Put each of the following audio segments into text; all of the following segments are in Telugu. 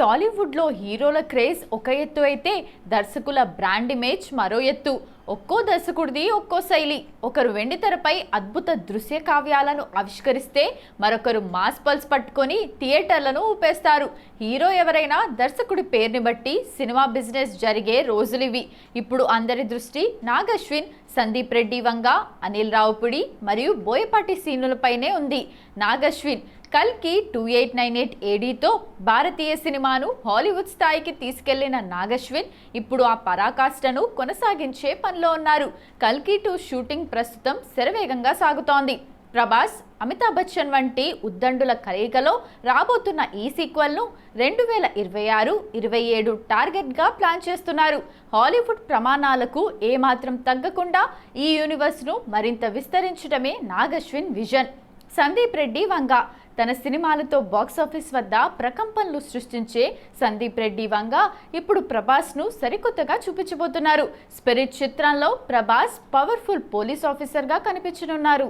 టాలీవుడ్లో హీరోల క్రేజ్ ఒక ఎత్తు అయితే దర్శకుల బ్రాండ్ ఇమేజ్ మరో ఎత్తు. ఒక్కో దర్శకుడిది ఒక్కో శైలి. ఒకరు వెండితెరపై అద్భుత దృశ్య కావ్యాలను ఆవిష్కరిస్తే మరొకరు మాస్ పల్స్ పట్టుకొని థియేటర్లను ఊపేస్తారు. హీరో ఎవరైనా దర్శకుడి పేరుని బట్టి సినిమా బిజినెస్ జరిగే రోజులివి. ఇప్పుడు అందరి దృష్టి నాగ్ అశ్విన్, సందీప్ రెడ్డి వంగ, అనిల్ రావుపుడి మరియు బోయపాటి సీనులపైనే ఉంది. నాగ్ అశ్విన్ కల్కి 2898 ఏడీతో భారతీయ సినిమాను హాలీవుడ్ స్థాయికి తీసుకెళ్లిన నాగ్ అశ్విన్ ఇప్పుడు ఆ పరాకాష్ఠను కొనసాగించే పనిలో ఉన్నారు. కల్కి 2 షూటింగ్ ప్రస్తుతం శరవేగంగా సాగుతోంది. ప్రభాస్, అమితాబ్ బచ్చన్ వంటి ఉద్దండుల కలయికలో రాబోతున్న ఈ సీక్వెల్ను 2026-27 టార్గెట్గా ప్లాన్ చేస్తున్నారు. హాలీవుడ్ ప్రమాణాలకు ఏమాత్రం తగ్గకుండా ఈ యూనివర్స్ను మరింత విస్తరించడమే నాగ్ అశ్విన్ విజన్. సందీప్ రెడ్డి వంగ తన సినిమాలతో బాక్సాఫీస్ వద్ద ప్రకంపనలు సృష్టించే సందీప్ రెడ్డి వంగ ఇప్పుడు ప్రభాస్ను సరికొత్తగా చూపించబోతున్నారు. స్పిరిట్ చిత్రంలో ప్రభాస్ పవర్ఫుల్ పోలీస్ ఆఫీసర్గా కనిపించనున్నారు.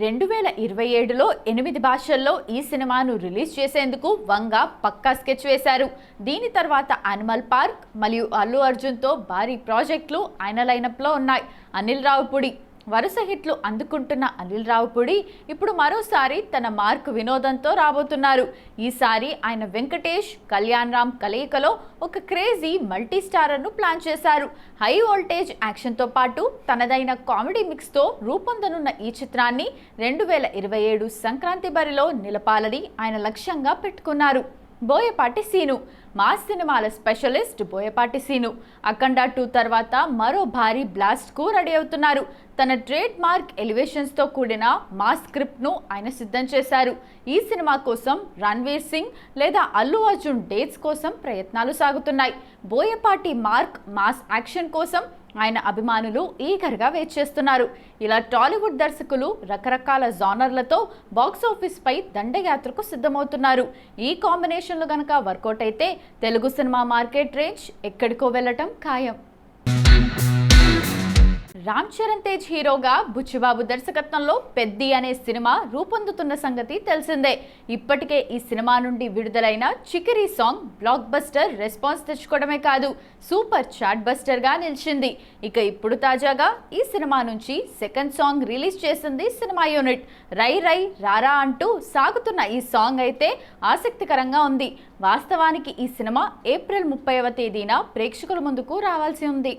2027లో 8 భాషల్లో ఈ సినిమాను రిలీజ్ చేసేందుకు వంగ పక్కా స్కెచ్ వేశారు. దీని తర్వాత యానిమల్ పార్క్ మరియు అల్లు అర్జున్తో భారీ ప్రాజెక్టులు ఆయన లైనప్లో ఉన్నాయి. అనిల్ రావుపుడి వరుస హిట్లు అందుకుంటున్న అనిల్ రావుపుడి ఇప్పుడు మరోసారి తన మార్క్ వినోదంతో రాబోతున్నారు. ఈసారి ఆయన వెంకటేష్, కళ్యాణ్ రామ్ కలయికలో ఒక క్రేజీ మల్టీ స్టారర్ను ప్లాన్ చేశారు. హై వోల్టేజ్ యాక్షన్తో పాటు తనదైన కామెడీ మిక్స్తో రూపొందనున్న ఈ చిత్రాన్ని 2027 సంక్రాంతి బరిలో నిలపాలని ఆయన లక్ష్యంగా పెట్టుకున్నారు. బోయపాటి సీను మాస్ సినిమాల స్పెషలిస్ట్ బోయపాటి సీను అఖండ 2 తర్వాత మరో భారీ బ్లాస్ట్కు రెడీ అవుతున్నారు. తన ట్రేడ్ మార్క్ ఎలివేషన్స్తో కూడిన మాస్ స్క్రిప్ట్ను ఆయన సిద్ధం చేశారు. ఈ సినిమా కోసం రణ్వీర్ సింగ్ లేదా అల్లు అర్జున్ డేట్స్ కోసం ప్రయత్నాలు సాగుతున్నాయి. బోయపాటి మార్క్ మాస్ యాక్షన్ కోసం ఆయన అభిమానులు ఈగర్గా వెయిట్ చేస్తున్నారు. ఇలా టాలీవుడ్ దర్శకులు రకరకాల జానర్లతో బాక్సాఫీస్ పై దండయాత్రకు సిద్ధమవుతున్నారు. ఈ కాంబినేషన్లు గనక వర్కౌట్ అయితే తెలుగు సినిమా మార్కెట్ రేంజ్ ఎక్కడికో వెళ్ళటం ఖాయం. రామ్ చరణ్ తేజ్ హీరోగా బుచ్చిబాబు దర్శకత్వంలో పెద్ది అనే సినిమా రూపొందుతున్న సంగతి తెలిసిందే. ఇప్పటికే ఈ సినిమా నుండి విడుదలైన చికిరి సాంగ్ బ్లాక్ బస్టర్ రెస్పాన్స్ తెచ్చుకోవడమే కాదు, సూపర్ చాట్ బస్టర్గా నిలిచింది. ఇక ఇప్పుడు తాజాగా ఈ సినిమా నుంచి సెకండ్ సాంగ్ రిలీజ్ చేసింది సినిమా యూనిట్. రై రై రారా అంటూ సాగుతున్న ఈ సాంగ్ అయితే ఆసక్తికరంగా ఉంది. వాస్తవానికి ఈ సినిమా ఏప్రిల్ 30వ తేదీన ప్రేక్షకుల ముందుకు రావాల్సి ఉంది.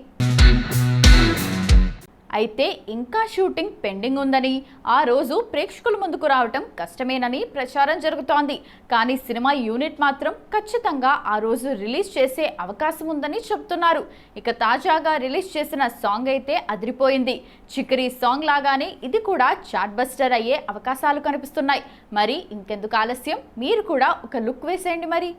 అయితే ఇంకా షూటింగ్ పెండింగ్ ఉందని, ఆ రోజు ప్రేక్షకుల ముందుకు రావటం కష్టమేనని ప్రచారం జరుగుతోంది. కానీ సినిమా యూనిట్ మాత్రం ఖచ్చితంగా ఆ రోజు రిలీజ్ చేసే అవకాశం ఉందని చెప్తున్నారు. ఇక తాజాగా రిలీజ్ చేసిన సాంగ్ అయితే అదిరిపోయింది. చికిరి సాంగ్ లాగానే ఇది కూడా చాట్ బస్టర్ అయ్యే అవకాశాలు కనిపిస్తున్నాయి. మరి ఇంకెందుకు ఆలస్యం, మీరు కూడా ఒక లుక్ వేసేయండి మరి.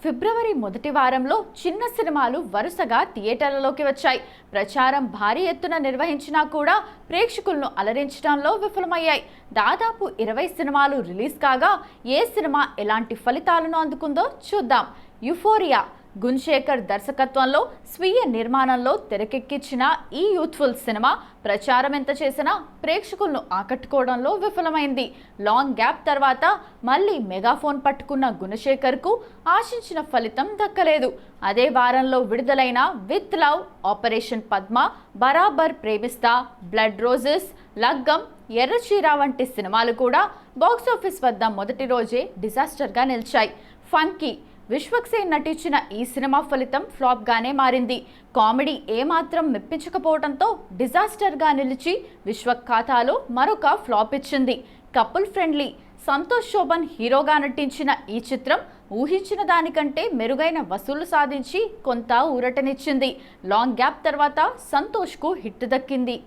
ఫిబ్రవరి మొదటి వారంలో చిన్న సినిమాలు వరుసగా థియేటర్లలోకి వచ్చాయి. ప్రచారం భారీ ఎత్తున నిర్వహించినా కూడా ప్రేక్షకులను అలరించడంలో విఫలమయ్యాయి. దాదాపు 20 సినిమాలు రిలీజ్ కాగా ఏ సినిమా ఎలాంటి ఫలితాలను అందుకుందో చూద్దాం. యుఫోరియా గుణశేఖర్ దర్శకత్వంలో స్వీయ నిర్మాణంలో తెరకెక్కించిన ఈ యూత్ఫుల్ సినిమా ప్రచారం ఎంత చేసినా ప్రేక్షకులను ఆకట్టుకోవడంలో విఫలమైంది. లాంగ్ గ్యాప్ తర్వాత మళ్ళీ మెగాఫోన్ పట్టుకున్న గుణశేఖర్కు ఆశించిన ఫలితం దక్కలేదు. అదే వారంలో విడుదలైన విత్ లవ్, ఆపరేషన్ పద్మ, బరాబర్ ప్రేమిస్తా, బ్లడ్ రోజెస్, లగ్గం, ఎర్రచీర వంటి సినిమాలు కూడా బాక్సాఫీస్ వద్ద మొదటి రోజే డిజాస్టర్గా నిలిచాయి. ఫంకీ విశ్వక్ సేన్ నటించిన ఈ సినిమా ఫలితం ఫ్లాప్గానే మారింది. కామెడీ ఏమాత్రం మెప్పించకపోవడంతో డిజాస్టర్గా నిలిచి విశ్వక్ ఖాతాలో మరొక ఫ్లాప్ ఇచ్చింది. కపుల్ ఫ్రెండ్లీ సంతోష్ శోభన్ హీరోగా నటించిన ఈ చిత్రం ఊహించిన దానికంటే మెరుగైన వసూలు సాధించి కొంత ఊరటనిచ్చింది. లాంగ్ గ్యాప్ తర్వాత సంతోష్కు హిట్ దక్కింది.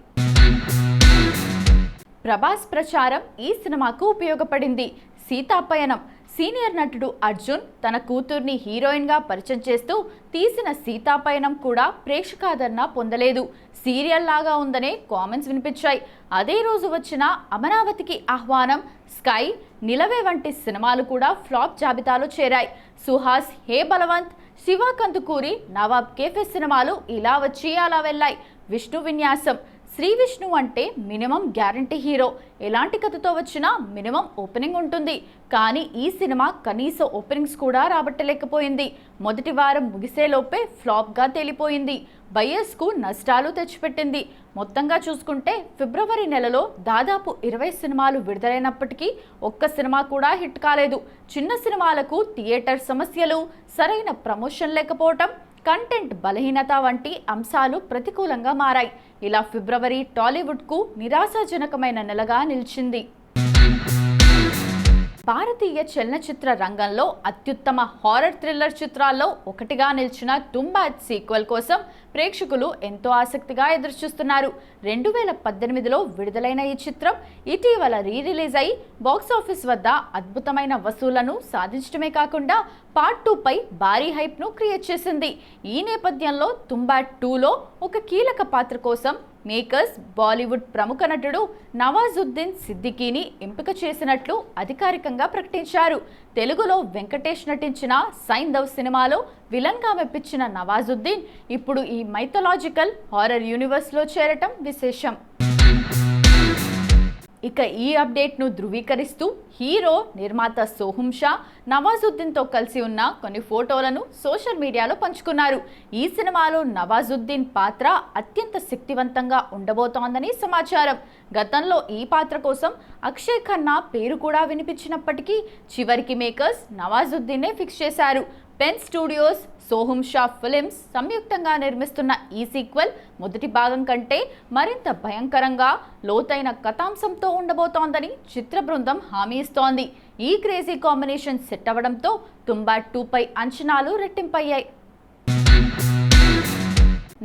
ప్రభాస్ ప్రచారం ఈ సినిమాకు ఉపయోగపడింది. సీతాపయనం సీనియర్ నటుడు అర్జున్ తన కూతుర్ని హీరోయిన్గా పరిచయం చేస్తూ తీసిన సీతాపయనం కూడా ప్రేక్షకాదరణ పొందలేదు. సీరియల్ లాగా ఉందనే కామెంట్స్ వినిపించాయి. అదే రోజు వచ్చిన అమరావతికి ఆహ్వానం, స్కై, నిలవే వంటి సినిమాలు కూడా ఫ్లాప్ జాబితాలో చేరాయి. సుహాస్, హే బలవంత్, శివ కందుకూరి, నవాబ్ కేఫే సినిమాలు ఇలా వచ్చి అలా వెళ్ళాయి. విష్ణు విన్యాసం శ్రీ విష్ణు అంటే మినిమం గ్యారంటీ హీరో. ఎలాంటి కథతో వచ్చినా మినిమం ఓపెనింగ్ ఉంటుంది. కానీ ఈ సినిమా కనీస ఓపెనింగ్స్ కూడా రాబట్టలేకపోయింది. మొదటి వారం ముగిసేలోపే ఫ్లాప్గా తేలిపోయింది. బయ్యర్స్కు నష్టాలు తెచ్చిపెట్టింది. మొత్తంగా చూసుకుంటే ఫిబ్రవరి నెలలో దాదాపు 20 సినిమాలు విడుదలైనప్పటికీ ఒక్క సినిమా కూడా హిట్ కాలేదు. చిన్న సినిమాలకు థియేటర్ సమస్యలు, సరైన ప్రమోషన్ లేకపోవటం, కంటెంట్ బలహీనత వంటి అంశాలు ప్రతికూలంగా మారాయి. ఇలా ఫిబ్రవరి టాలీవుడ్కు నిరాశాజనకమైన నెలగా నిలిచింది. భారతీయ చలనచిత్ర రంగంలో అత్యుత్తమ హారర్ థ్రిల్లర్ చిత్రాల్లో ఒకటిగా నిలిచిన టుంబాడ్ సీక్వెల్ కోసం ప్రేక్షకులు ఎంతో ఆసక్తిగా ఎదురుచూస్తున్నారు. 2018లో విడుదలైన ఈ చిత్రం ఇటీవల రిలీజ్ అయి బాక్సాఫీస్ వద్ద అద్భుతమైన వసూళ్లను సాధించడమే కాకుండా పార్ట్ 2పై భారీ హైప్ను క్రియేట్ చేసింది. ఈ నేపథ్యంలో తుంబాడ్ 2లో ఒక కీలక పాత్ర కోసం మేకర్స్ బాలీవుడ్ ప్రముఖ నటుడు నవాజుద్దీన్ సిద్దికీని ఎంపిక చేసినట్లు అధికారికంగా ప్రకటించారు. తెలుగులో వెంకటేష్ నటించిన సైంధవ్ సినిమాలో విలన్గా మెప్పించిన నవాజుద్దీన్ ఇప్పుడు ఈ మైథలాజికల్ హారర్ యూనివర్స్లో చేరటం విశేషం. ఇక ఈ అప్డేట్ను ధృవీకరిస్తూ హీరో, నిర్మాత సోహం షా నవాజుద్దీన్తో కలిసి ఉన్న కొన్ని ఫోటోలను సోషల్ మీడియాలో పంచుకున్నారు. ఈ సినిమాలో నవాజుద్దీన్ పాత్ర అత్యంత శక్తివంతంగా ఉండబోతోందని సమాచారం. గతంలో ఈ పాత్ర కోసం అక్షయ్ ఖన్నా పేరు కూడా వినిపించినప్పటికీ చివరికి మేకర్స్ నవాజుద్దీన్నే ఫిక్స్ చేశారు. పెన్ స్టూడియోస్, సోహం షా ఫిలిమ్స్ సంయుక్తంగా నిర్మిస్తున్న ఈ సీక్వెల్ మొదటి భాగం కంటే మరింత భయంకరంగా, లోతైన కథాంశంతో ఉండబోతోందని చిత్ర బృందం హామీ ఇస్తోంది. ఈ క్రేజీ కాంబినేషన్ సెట్ అవ్వడంతో తుంబాడ్ 2పై అంచనాలు రెట్టింపయ్యాయి.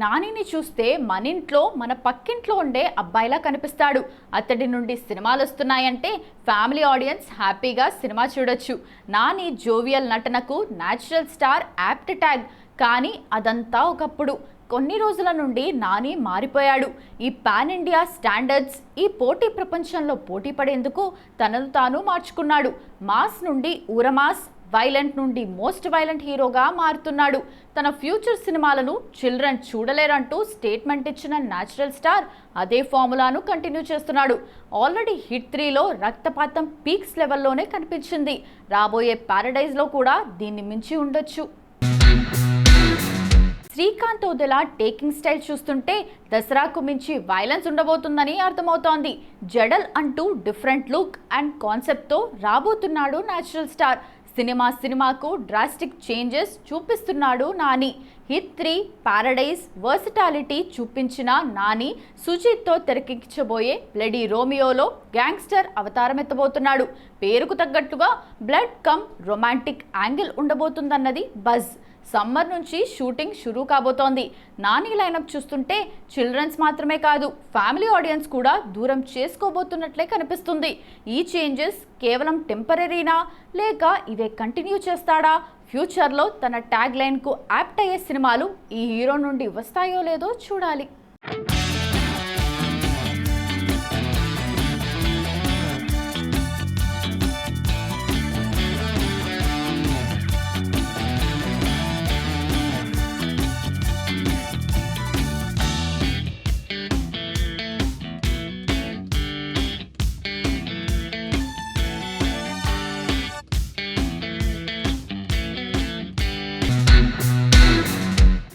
నానిని చూస్తే మన ఇంట్లో, మన పక్కింట్లో ఉండే అబ్బాయిలా కనిపిస్తాడు. అతడి నుండి సినిమాలు వస్తున్నాయంటే ఫ్యామిలీ ఆడియన్స్ హ్యాపీగా సినిమా చూడొచ్చు. నాని జోవియల్ నటనకు న్యాచురల్ స్టార్ యాప్ట్ ట్యాగ్. కానీ అదంతా ఒకప్పుడు. కొన్ని రోజుల నుండి నాని మారిపోయాడు. ఈ పాన్ ఇండియా స్టాండర్డ్స్, ఈ పోటీ ప్రపంచంలో పోటీ పడేందుకు తనను తాను మార్చుకున్నాడు. మాస్ నుండి ఊరమాస్, వైలెంట్ నుండి మోస్ట్ వైలెంట్ హీరోగా మారుతున్నాడు. తన ఫ్యూచర్ సినిమాలను చిల్డ్రన్ చూడలేరంటూ స్టేట్మెంట్ ఇచ్చిన న్యాచురల్ స్టార్ అదే ఫార్ములాను కంటిన్యూ చేస్తున్నాడు. ఆల్రెడీ హిట్ 3లో రక్తపాతం పీక్స్ లెవెల్లోనే కనిపించింది. రాబోయే ప్యారడైజ్లో కూడా దీన్ని మించి ఉండొచ్చు. శ్రీకాంత్ ఓదెలా టేకింగ్ స్టైల్ చూస్తుంటే దసరాకు మించి వైలెన్స్ ఉండబోతుందని అర్థమవుతోంది. జడల్ అంటూ డిఫరెంట్ లుక్ అండ్ కాన్సెప్ట్తో రాబోతున్నాడు న్యాచురల్ స్టార్. సినిమాకు డ్రాస్టిక్ చేంజెస్ చూపిస్తున్నాడు నాని. హిట్ 3, ప్యారడైజ్, వర్సిటాలిటీ చూపించిన నాని సుజిత్తో తెరకెక్కించబోయే బ్లడీ రోమియోలో గ్యాంగ్స్టర్ అవతారం ఎత్తబోతున్నాడు. పేరుకు తగ్గట్టుగా బ్లడ్ కమ్ రొమాంటిక్ యాంగిల్ ఉండబోతుందన్నది బజ్. సమ్మర్ నుంచి షూటింగ్ షురూ కాబోతోంది. నాని లైనప్ చూస్తుంటే చిల్డ్రన్స్ మాత్రమే కాదు, ఫ్యామిలీ ఆడియన్స్ కూడా దూరం చేసుకోబోతున్నట్లే కనిపిస్తుంది. ఈ చేంజెస్ కేవలం టెంపరీనా, లేక ఇవే కంటిన్యూ చేస్తాడా? ఫ్యూచర్లో తన ట్యాగ్ లైన్కు యాప్ట్ అయ్యే సినిమాలు ఈ హీరో నుండి వస్తాయో లేదో చూడాలి.